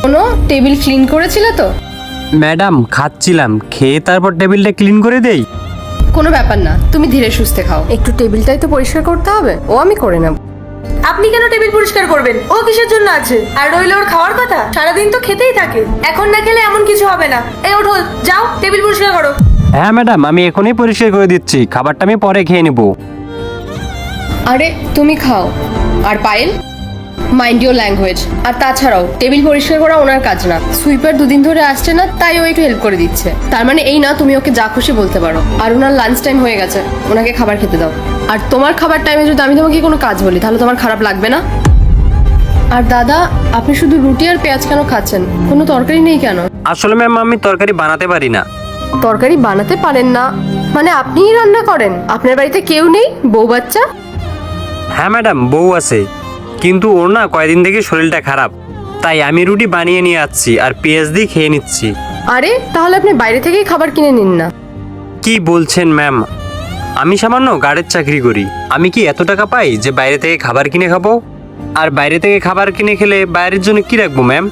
কোনো table clean করেছিলে তো? ম্যাডাম খাচ্ছিলাম, খেয়ে তারপর টেবিলটা ক্লিন করে দেই। কোনো ব্যাপার না, তুমি ধীরে সুস্থে খাও। একটু টেবিলটাই তো পরিষ্কার করতে হবে, ও আমি করে নেব। আপনি কেন টেবিল পরিষ্কার করবেন? ও কিসের জন্য আছে? আর রইল ওর খাওয়ার কথা, সারাদিন তো খেতেই থাকে। এখন না খেলে এমন কিছু হবে না। এই ওঠো, যাও টেবিল পরিষ্কার করো। হ্যাঁ ম্যাডাম, আমি এখনই পরিষ্কার করে দিচ্ছি, খাবারটা আমি পরে খেয়ে নেব। আরে তুমি খাও। আর পায়েল, মাইন্ড ইউর ল্যাঙ্গুয়েজ। আর তাছাড়াও টেবিল পরিষ্কার করা ওনার কাজ না, সুইপার দুদিন ধরে আসছে না, তাই ও একটু হেল্প করে দিচ্ছে। তার মানে এই না তুমি ওকে যা খুশি বলতে পারো। আর ওনার লাঞ্চ টাইম হয়ে গেছে, ওনাকে খাবার খেতে দাও। আর তোমার খাবার টাইমে যদি আমি তোমাকে কোনো কাজ বলি তাহলে তোমার খারাপ লাগবে না? আর দাদা, আপনি শুধু রুটি আর পেঁয়াজ কেন খাচ্ছেন? কোনো তরকারি নেই কেন? আসলে ম্যাম আমি তরকারি বানাতে পারি না। তরকারি বানাতে পারেন না মানে আপনিই রান্না করেন? আপনার বাড়িতে কেউ নেই, বউ বাচ্চা? হ্যাঁ ম্যাডাম, বউ আছে, কিন্তু ওর না কয়েকদিন থেকে শরীরটা খারাপ, তাই আমি রুটি বানিয়ে নিয়ে আসছি আর পেঁয়াজ দিয়ে খেয়ে নিচ্ছি। আরে তাহলে আপনি বাইরে থেকেই খাবার কিনে নিন না। কি বলছেন ম্যাম? আমি সামান্য গার্ডের চাকরি করি, আমি কি এত টাকা পাই যে বাইরে থেকে খাবার কিনে খাবো? আর বাইরে থেকে খাবার কিনে খেলে বাইরের জন্য কি রাখবো ম্যাম?